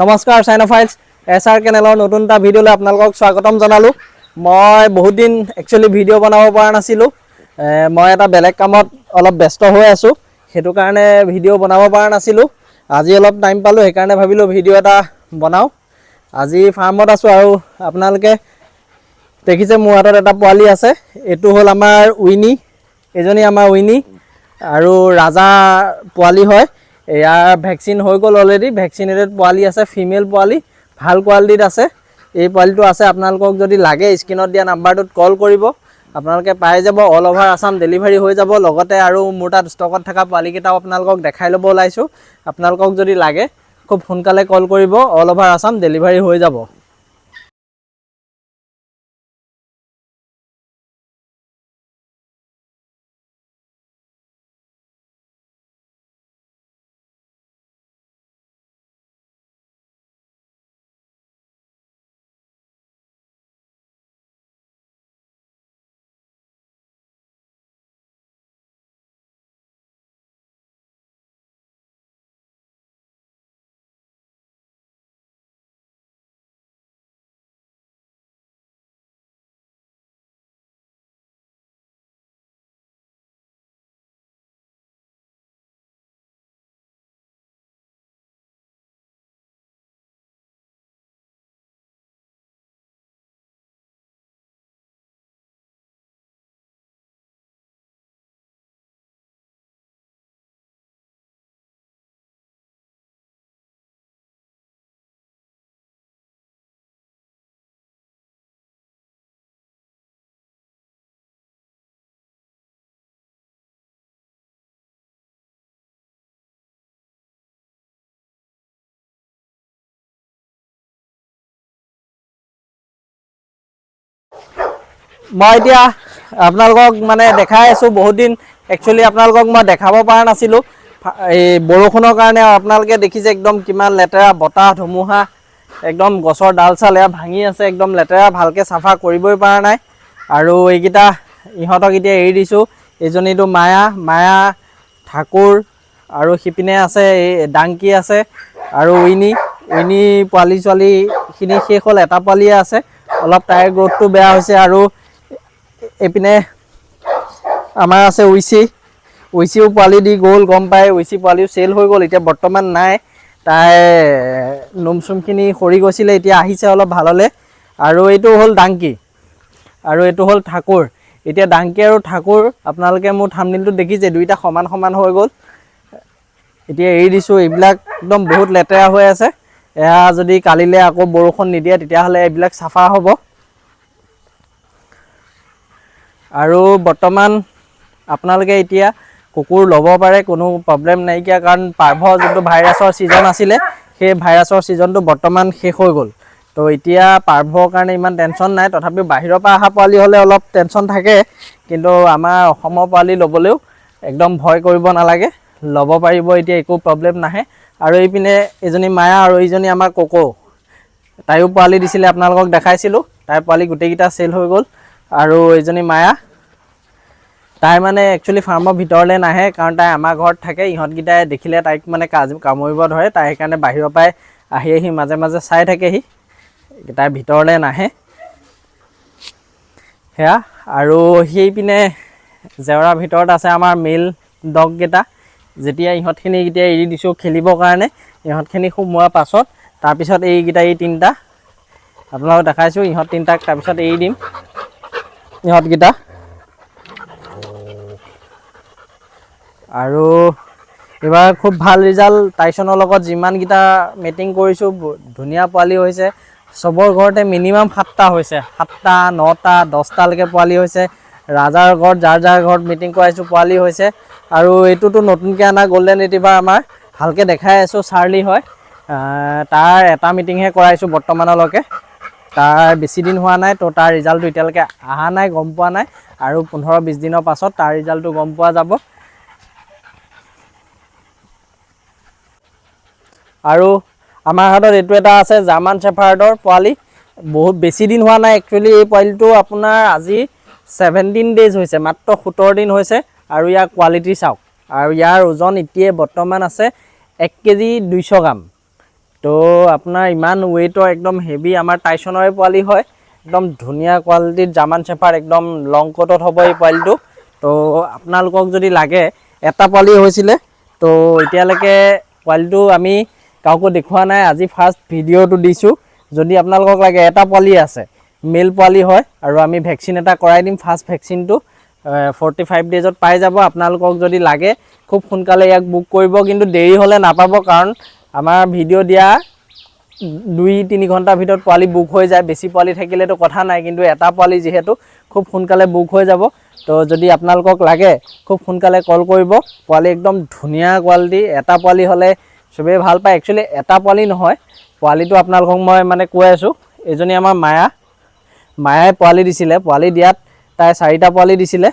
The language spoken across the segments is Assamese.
নমস্কাৰ চাইনোফাইলছ এছআৰ কেনেলৰ নতুন এটা ভিডিঅ'লৈ আপোনালোকক স্বাগতম জনালোঁ। মই বহুত দিন একচুৱেলি ভিডিঅ' বনাব পৰা নাছিলোঁ। মই এটা বেলেগ কামত অলপ ব্যস্ত হৈ আছোঁ, সেইটো কাৰণে ভিডিঅ' বনাব পৰা নাছিলোঁ। আজি অলপ টাইম পালোঁ, সেইকাৰণে ভাবিলোঁ ভিডিঅ' এটা বনাওঁ। আজি ফাৰ্মত আছোঁ আৰু আপোনালোকে দেখিছে মোৰ হাতত এটা পোৱালি আছে। এইটো হ'ল আমাৰ উইনি, এজনী আমাৰ উইনি আৰু ৰাজা পোৱালি হয়। ইয়াৰ ভেকচিন হৈ গ'ল অলৰেডি, ভেকচিনেটেড পোৱালি আছে, ফিমেল পোৱালি ভাল কোৱালিটিত আছে। এই পোৱালিটো আছে, আপোনালোকক যদি লাগে স্ক্ৰীনত দিয়া নাম্বাৰটোত কল কৰিব, আপোনালোকে পাই যাব। অল অভাৰ আছাম ডেলিভাৰী হৈ যাব। লগতে আৰু মোৰ তাত ষ্টকত থকা পোৱালিকেইটাও আপোনালোকক দেখাই ল'ব ওলাইছোঁ। আপোনালোকক যদি লাগে খুব সোনকালে কল কৰিব, অল অভাৰ আছাম ডেলিভাৰী হৈ যাব। মই এতিয়া আপোনালোকক দেখাই আছোঁ। বহুত দিন একচুৱেলি আপোনালোকক মই দেখাব পৰা নাছিলোঁ, এই বৰষুণৰ কাৰণে। আপোনালোকে দেখিছে একদম কিমান লেতেৰা, বতাহ ধুমুহা, একদম গছৰ ডাল চাল এয়া ভাঙি আছে, একদম লেতেৰা, ভালকৈ চাফা কৰিবই পৰা নাই। আৰু এইকেইটা ইহঁতক এতিয়া এৰি দিছোঁ। এইজনীটো মায়া ঠাকুৰ, আৰু সিপিনে আছে এই ডাংকি আছে আৰু উইনি পোৱালি ছোৱালীখিনি শেষ হ'ল, এটা পোৱালিয়ে আছে। অলপ তাইৰ গ্ৰথটো বেয়া হৈছে। আৰু এইপিনে আমাৰ আছে উইচিও পোৱালি দি গ'ল, গম পায়। উইচি পোৱালিও চেল হৈ গ'ল, এতিয়া বৰ্তমান নাই। তাই নোম চুমখিনি সৰি গৈছিলে, এতিয়া আহিছে অলপ ভাললৈ। আৰু এইটো হ'ল ডাংকি আৰু এইটো হ'ল ঠাকুৰ। এতিয়া ডাংকি আৰু ঠাকুৰ আপোনালোকে মোৰ থাম্বনেইলটো দেখিছে, দুইটা সমান সমান হৈ গ'ল। এতিয়া এৰি দিছোঁ। এইবিলাক একদম বহুত লেতেৰা হৈ আছে। এয়া যদি কালিলৈ আকৌ বৰষুণ নিদিয়ে তেতিয়াহ'লে এইবিলাক চাফা হ'ব। আৰু বৰ্তমান আপোনালোকে এতিয়া কুকুৰ ল'ব পাৰে, কোনো প্ৰব্লেম নাইকিয়া। কাৰণ পাৰ্ভৰ যোনটো ভাইৰাছৰ ছিজন আছিলে, সেই ভাইৰাছৰ ছিজনটো বৰ্তমান শেষ হৈ গ'ল। তো এতিয়া পাৰ্ভৰ কাৰণে ইমান টেনশ্যন নাই। তথাপিও বাহিৰৰ পৰা অহা পোৱালি হ'লে অলপ টেনশ্যন থাকে, কিন্তু আমাৰ অসমৰ পোৱালি ল'বলৈও একদম ভয় কৰিব নালাগে, ল'ব পাৰিব। এতিয়া একো প্ৰব্লেম নাহে। আৰু এইপিনে এজনী মায়া আৰু এইজনী আমাৰ কোকো, তাইও পোৱালি দিছিলে, আপোনালোকক দেখাইছিলোঁ। তাইৰ পোৱালি গোটেইকেইটা চেল হৈ গ'ল। আৰু এইজনী মায়া, তাই একচুৱেলি ফাৰ্মৰ ভিতৰলৈ নাহে, কাৰণ তাই আমাৰ ঘৰত থাকে। ইহঁতকেইটাই দেখিলে তাইক কামুৰিব ধৰে। তাই সেইকাৰণে বাহিৰৰ পৰাই আহি মাজে মাজে চাই থাকেহি, তাই ভিতৰলৈ নাহে। সেয়া। আৰু সেইপিনে জেওৰাৰ ভিতৰত আছে আমাৰ মেল ডগকেইটা। যেতিয়া ইহঁতখিনি এতিয়া এৰি দিছোঁ খেলিবৰ কাৰণে, ইহঁতখিনি সোমোৱাৰ পাছত তাৰপিছত এই তিনিটা আপোনালোকক দেখাইছোঁ। ইহঁত তিনিটাক তাৰপিছত এৰি দিম। ইহঁতকেইটা আৰু এইবাৰ খুব ভাল ৰিজাল্ট। টাইচনৰ লগত যিমানকেইটা মিটিং কৰিছোঁ, ধুনীয়া পোৱালি হৈছে। চবৰ ঘৰতে মিনিমাম 7টা হৈছে, 7টা 9টা 10টালৈকে পোৱালি হৈছে। ৰাজাৰ ঘৰত যাৰ ঘৰত মিটিং কৰাইছোঁ পোৱালি হৈছে। আৰু এইটোতো নতুনকৈ অনা গল্ডেন ৰিট্ৰিভাৰ, আমাৰ ভালকৈ দেখাই আছোঁ, চাৰ্লি হয়। তাৰ এটা মিটিংহে কৰাইছোঁ বৰ্তমানলৈকে। তাৰ বেছি দিন হোৱা নাই, তো তাৰ ৰিজাল্টটো এতিয়ালৈকে অহা নাই, গম পোৱা নাই। আৰু 15-20 দিনৰ পাছত তাৰ ৰিজাল্টটো গম পোৱা যাব। আৰু আমাৰ হাতত এইটো এটা আছে জাৰ্মান শ্বেফাৰ্ডৰ পোৱালি, বহুত বেছি দিন হোৱা নাই। একচুৱেলি এই পোৱালিটো আপোনাৰ আজি 17 ডেইজ হৈছে, মাত্ৰ 17 দিন হৈছে। আৰু ইয়াৰ কোৱালিটি চাওক। আৰু ইয়াৰ ওজন এতিয়া বৰ্তমান আছে 1 কেজি 200 গ্ৰাম। তো তো আপোনাৰ ইমান ৱেইটৰ একদম হেভি আমাৰ টাইচনৰে পোৱালি হয় একদম ধুনীয়া কোৱালিটিৰ জাৰ্মান শ্বেফাৰ্ড একদম লং কোটত হ'ব এই পোৱালিটো তো আপোনালোকক যদি লাগে এটা পোৱালি হৈছিলে তো এতিয়ালৈকে পোৱালিটো আমি কাউকে দেখুওৱা নাই আজি ফাৰ্ষ্ট ভিডিঅ'টো দিছোঁ যদি আপোনালোকক লাগে এটা পোৱালি আছে মেল পোৱালি হয় আৰু আমি ভেকচিন এটা কৰাই দিম ফাৰ্ষ্ট ভেকচিনটো 45 ডেজত পাই যাব আপোনালোকক যদি লাগে খুব সোনকালে ইয়াক বুক কৰিব কিন্তু দেৰি হ'লে নাপাব কাৰণ আমাৰ ভিডিঅ' দিয়া 2-3 ঘণ্টাৰ ভিতৰত পোৱালি বুক হৈ যায় বেছি পোৱালি থাকিলেতো কথা নাই কিন্তু এটা পোৱালি যিহেতু খুব সোনকালে বুক হৈ যাব তো যদি আপোনালোকক লাগে খুব সোনকালে কল কৰিব পোৱালি একদম ধুনীয়া কোৱালিটি এটা পোৱালি হ'লে চবেই ভাল পায় একচুৱেলি এটা পোৱালি নহয় পোৱালিটো আপোনালোকক মই মানে কৈ আছোঁ এজনী আমাৰ মায়াই পোৱালি দিছিলে পোৱালি দিয়াত তাই 4টা পোৱালি দিছিলে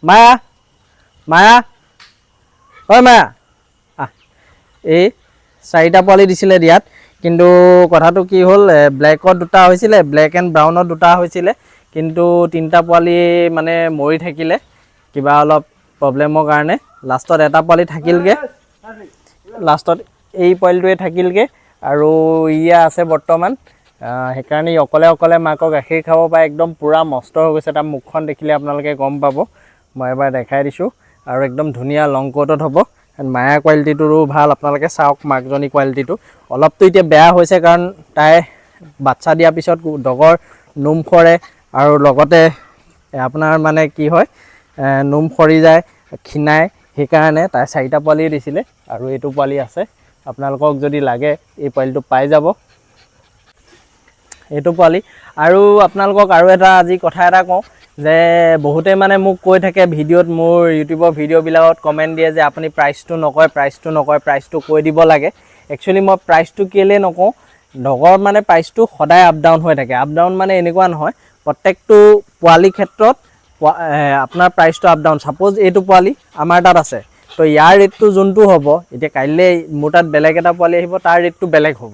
মায়া হয় মায়া এই 4টা পোৱালি দিছিলে দিয়াত কিন্তু কথাটো কি হ'ল ব্লেকত 2টা হৈছিলে ব্লেক এণ্ড ব্ৰাউনত 2টা হৈছিলে কিন্তু 3টা পোৱালি মানে মৰি থাকিলে কিবা অলপ প্ৰব্লেমৰ কাৰণে লাষ্টত এটা পোৱালি থাকিলগৈ লাষ্টত এই পোৱালিটোৱে থাকিলগৈ আৰু ইয়া আছে বৰ্তমান সেইকাৰণে অকলে মাকক গাখীৰ খাব পাৰে একদম পূৰা মস্ত হৈ গৈছে তাৰ মুখখন দেখিলে আপোনালোকে গম পাব মই এবাৰ দেখাই দিছোঁ আৰু একদম ধুনীয়া লং কোটত হ'ব মায়া কোৱালিটিটোৰো ভাল আপোনালোকে চাওক মাকজনী কোৱালিটিটো অলপতো এতিয়া বেয়া হৈছে কাৰণ তাই বাচ্চা দিয়াৰ পিছত ডগৰ নোম সৰে আৰু লগতে আপোনাৰ মানে কি হয় নোম সৰি যায় ক্ষীণায় সেইকাৰণে তাই 4টা পোৱালি দিছিলে আৰু এইটো পোৱালি আছে আপোনালোকক যদি লাগে এই পোৱালিটো পাই যাব এইটো পোৱালি আৰু আপোনালোকক আৰু এটা আজি কথা এটা কওঁ যে বহুতে মানে মোক কৈ থাকে ভিডিঅ'ত মোৰ ইউটিউবৰ ভিডিঅ'বিলাকত কমেণ্ট দিয়ে যে আপুনি প্ৰাইচটো নকয় প্ৰাইচটো কৈ দিব লাগে একচুৱেলি মই প্ৰাইচটো কেলৈ নকওঁ ডগৰ মানে প্ৰাইচটো সদায় আপ ডাউন হৈ থাকে আপ ডাউন মানে এনেকুৱা নহয় প্ৰত্যেকটো পোৱালিৰ ক্ষেত্ৰত আপোনাৰ প্ৰাইচটো আপ ডাউন ছাপ'জ এইটো পোৱালি আমাৰ তাত আছে তো ইয়াৰ ৰেটটো যোনটো হ'ব এতিয়া কাইলৈ মোৰ তাত বেলেগ এটা পোৱালি আহিব তাৰ ৰেটটো বেলেগ হ'ব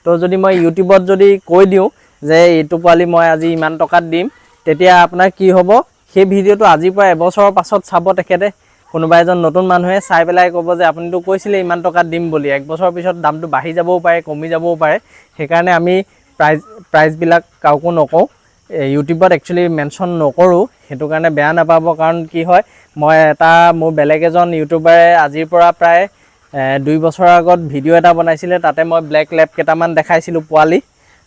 তো যদি মই ইউটিউবত যদি কৈ দিওঁ যে এইটো পোৱালি মই আজি ইমান টকাত দিম তেতিয়া আপোনাৰ কি হ'ব সেই ভিডিঅ'টো আজিৰ পৰা এবছৰৰ পাছত চাব তেখেতে কোনোবা এজন নতুন মানুহে চাই পেলাই ক'ব যে আপুনিতো কৈছিলে ইমান টকাত দিম বুলি এক বছৰৰ পিছত দামটো বাঢ়ি যাবও পাৰে কমি যাবও পাৰে সেইকাৰণে আমি প্ৰাইচবিলাক কাকো নকওঁ ইউটিউবত একচুৱেলি মেনশ্যন নকৰোঁ সেইটো কাৰণে বেয়া নাপাব কাৰণ কি হয় মই মোৰ বেলেগ এজন ইউটিউবাৰে আজিৰ পৰা প্ৰায় 2 বছৰৰ আগত ভিডিঅ' এটা বনাইছিলে তাতে মই ব্লেক লেব কেইটামান দেখাইছিলোঁ পোৱালি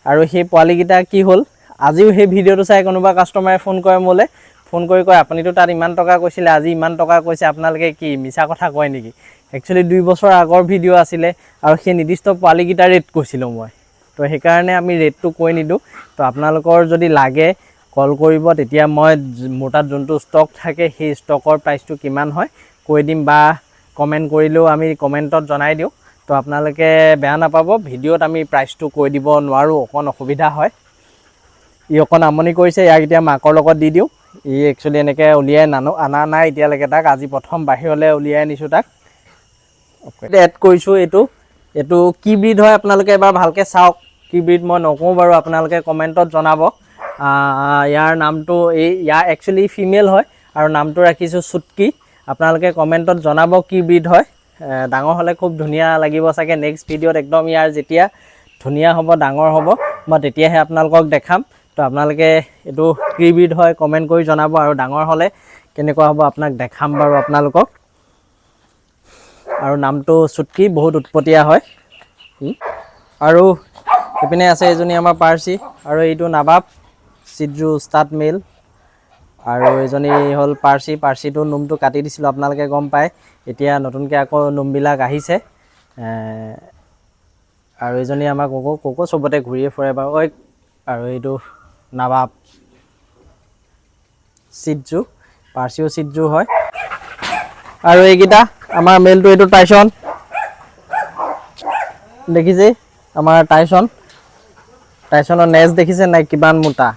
আৰু সেই পোৱালিকেইটা কি হ'ল আজিও সেই ভিডিঅ'টো চাই কোনোবা কাষ্টমাৰে ফোন কৰে মোলৈ ফোন কৰি কয় আপুনিতো তাত ইমান টকা কৈছিলে আজি ইমান টকা কৈছে আপোনালোকে কি মিছা কথা কয় নেকি একচুৱেলি 2 বছৰ আগৰ ভিডিঅ' আছিলে আৰু সেই নিৰ্দিষ্ট পোৱালিকেইটা ৰেট কৈছিলোঁ মই তো সেইকাৰণে আমি ৰেটটো কৈ নিদিওঁ তো আপোনালোকৰ যদি লাগে কল কৰিব তেতিয়া মই মোৰ তাত যোনটো ষ্টক থাকে সেই ষ্টকৰ প্ৰাইচটো কিমান হয় কৈ দিম বা কমেণ্ট কৰিলেও আমি কমেণ্টত জনাই দিওঁ তো আপোনালোকে বেয়া নাপাব ভিডিঅ'ত আমি প্ৰাইচটো কৈ দিব নোৱাৰোঁ অকণ অসুবিধা হয় ই অকণ আমনি কৰিছে ইয়াক এতিয়া মাকৰ লগত দি দিওঁ ই একচুৱেলি এনেকৈ উলিয়াই অনা নাই এতিয়ালৈকে তাক আজি প্ৰথম বাহিৰলৈ উলিয়াই আনিছোঁ তাক এড কৰিছোঁ এইটো কি ব্ৰীড হয় আপোনালোকে এবাৰ ভালকৈ চাওক কি ব্ৰীড মই নকওঁ বাৰু আপোনালোকে কমেণ্টত জনাব ইয়াৰ নামটো ইয়াৰ একচুৱেলি ফিমেল হয় আৰু নামটো ৰাখিছোঁ চুটকি আপোনালোকে কমেণ্টত জনাব কি ব্ৰীড হয় ডাঙৰ হ'লে খুব ধুনীয়া লাগিব চাগে নেক্সট ভিডিঅ'ত একদম ইয়াৰ যেতিয়া ধুনীয়া হ'ব ডাঙৰ হ'ব মই তেতিয়াহে আপোনালোকক দেখাম তো আপোনালোকে এইটো কি ব্ৰীড হয় কমেণ্ট কৰি জনাব আৰু ডাঙৰ হ'লে কেনেকুৱা হ'ব আপোনাক দেখাম বাৰু আপোনালোকক আৰু নামটো চুটকি বহুত উৎপতীয়া হয় আৰু এইপিনে আছে এজনী আমাৰ পাৰ্চি আৰু এইটো নাবাব চিড্ৰু ষ্টাৰ্ট মেল আৰু এজনী হ'ল পাৰ্চিটো নোমটো কাটি দিছিলোঁ আপোনালোকে গম পায় এতিয়া নতুনকৈ আকৌ নোমবিলাক আহিছে আৰু এজনী আমাৰ কোকো চবতে ঘূৰিয়ে ফুৰে বাৰু আৰু এইটো নাবাব চিড্ৰু পাৰ্চিও চিড্ৰু হয় আৰু এইকেইটা আমাৰ মেলটো এইটো টাইচন দেখিছে আমাৰ টাইচনৰ নেজ দেখিছে নাই কিমান মোটা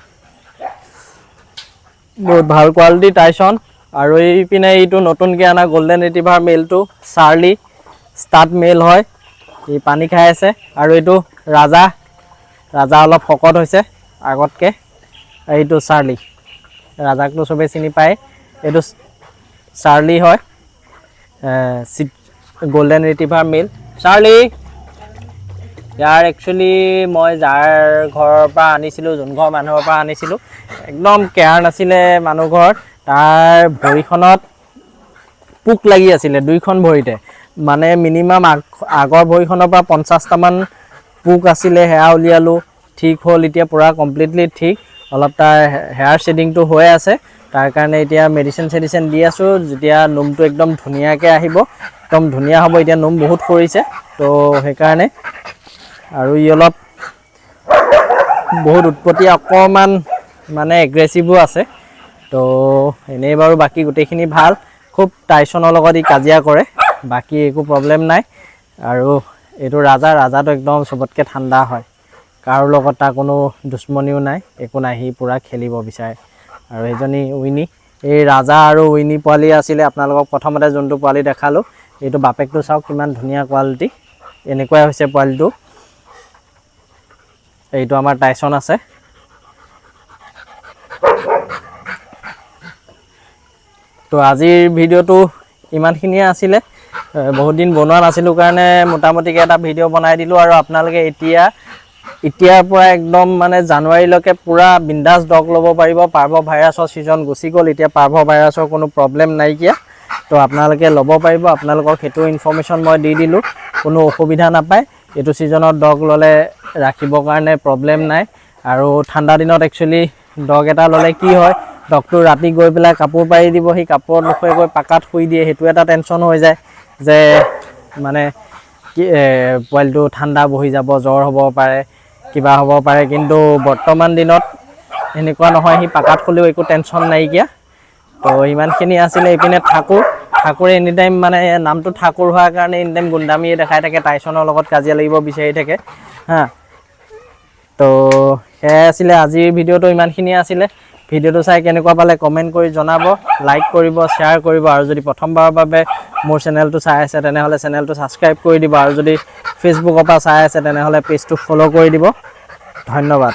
বহুত ভাল কোৱালিটি টাইচন আৰু এইপিনে এইটো নতুনকৈ অনা গল্ডেন ৰিট্ৰিভাৰ মেলটো চাৰ্লি ষ্টাৰ্ট মেল হয় ই পানী খাই আছে আৰু এইটো ৰাজা অলপ শকত হৈছে আগতকৈ এইটো চাৰ্লি ৰাজাকটো চবেই চিনি পায় এইটো চাৰ্লি হয় গল্ডেন ৰিট্ৰিভাৰ মেল চাৰ্লি ইয়াৰ একচুৱেলি মই যাৰ ঘৰৰ পৰা আনিছিলোঁ, যোন ঘৰ মানুহৰ পৰা আনিছিলোঁ, একদম কেয়াৰ নাছিলে মানুহ ঘৰত। তাৰ ভৰিখনত পোক লাগি আছিলে, 2খন ভৰিতে, মানে মিনিমাম আগৰ ভৰিখনৰ পৰা 50টামান পোক আছিলে, সেয়া উলিয়ালোঁ, ঠিক হ'ল। এতিয়া পূৰা কমপ্লিটলি ঠিক। অলপ তাৰ হেয়াৰ শ্বেডিংটো হৈ আছে, তাৰ কাৰণে এতিয়া মেডিচিন চেডিচিন দি আছোঁ। যেতিয়া নোমটো একদম ধুনীয়াকৈ আহিব, একদম ধুনীয়া হ'ব। এতিয়া নোম বহুত সৰিছে, তো সেইকাৰণে। আৰু ই অলপ বহুত উৎপত্তি, অকণমান মানে এগ্ৰেছিভো আছে। তো এনেই বাৰু বাকী গোটেইখিনি ভাল। খুব টাইচনৰ লগত ই কাজিয়া কৰে, বাকী একো প্ৰব্লেম নাই। আৰু এইটো ৰাজাটো একদম চবতকৈ ঠাণ্ডা হয়, কাৰো লগত তাৰ কোনো দুশ্মনীও নাই, একো নাই, সি পূৰা খেলিব বিচাৰে। আৰু এইজনী উইনি, এই ৰাজা আৰু উইনি পোৱালি আছিলে। আপোনালোকক প্ৰথমতে যোনটো পোৱালি দেখালোঁ, এইটো বাপেকটো চাওক কিমান ধুনীয়া কোৱালিটি, এনেকুৱাই হৈছে পোৱালিটো। এইটো আমাৰ টাইচন আছে। তো আজিৰ ভিডিঅ'টো ইমানখিনিয়ে আছিলে। বহুত দিন বনোৱা নাছিলোঁ কাৰণে মোটামুটিকৈ এটা ভিডিঅ' বনাই দিলোঁ। আৰু আপোনালোকে এতিয়াৰ পৰা একদম মানে জানুৱাৰীলৈকে পূৰা বিন্দাছ ডগ ল'ব পাৰিব। পাৰ্ভ ভাইৰাছৰ ছিজন গুচি গ'ল, এতিয়া পাৰ্ভ ভাইৰাছৰ কোনো প্ৰব্লেম নাইকিয়া। তো আপোনালোকে ল'ব পাৰিব। আপোনালোকক সেইটো ইনফৰ্মেশ্যন মই দি দিলোঁ, কোনো অসুবিধা নাপায়। এইটো ছিজনত ডগ ল'লে ৰাখিবৰ কাৰণে প্ৰব্লেম নাই। আৰু ঠাণ্ডা দিনত একচুৱেলি ডগ এটা ল'লে কি হয়, ডগটো ৰাতি গৈ পেলাই কাপোৰ পাৰি দিব, সি কাপোৰত নুশুৱে গৈ পাকাত শুই দিয়ে। সেইটো এটা টেনশ্যন হৈ যায় যে মানে কি পোৱালিটো ঠাণ্ডা বহি যাব, জ্বৰ হ'ব পাৰে, কিবা হ'ব পাৰে। কিন্তু বৰ্তমান দিনত এনেকুৱা নহয়, সি পাকাত শুলেও একো টেনশ্যন নাইকিয়া। তো ইমানখিনি আছিলে। এইপিনে ঠাকুৰে এনিটাইম, মানে নামটো ঠাকুৰ হোৱাৰ কাৰণে এনিটাইম গুণ্ডামিয়ে দেখাই থাকে, টাইচনৰ লগত কাজিয়া লাগিব বিচাৰি থাকে হা। তো সেয়াই আছিলে আজিৰ ভিডিঅ'টো, ইমানখিনিয়ে আছিলে। ভিডিঅ'টো চাই কেনেকুৱা পালে কমেণ্ট কৰি জনাব, লাইক কৰিব, শ্বেয়াৰ কৰিব। আৰু যদি প্ৰথমবাৰৰ বাবে মোৰ চেনেলটো চাই আছে তেনেহ'লে চেনেলটো ছাবস্ক্ৰাইব কৰি দিব। আৰু যদি ফেচবুকৰ পৰা চাই আছে তেনেহ'লে পেজটো ফ'ল' কৰি দিব। ধন্যবাদ।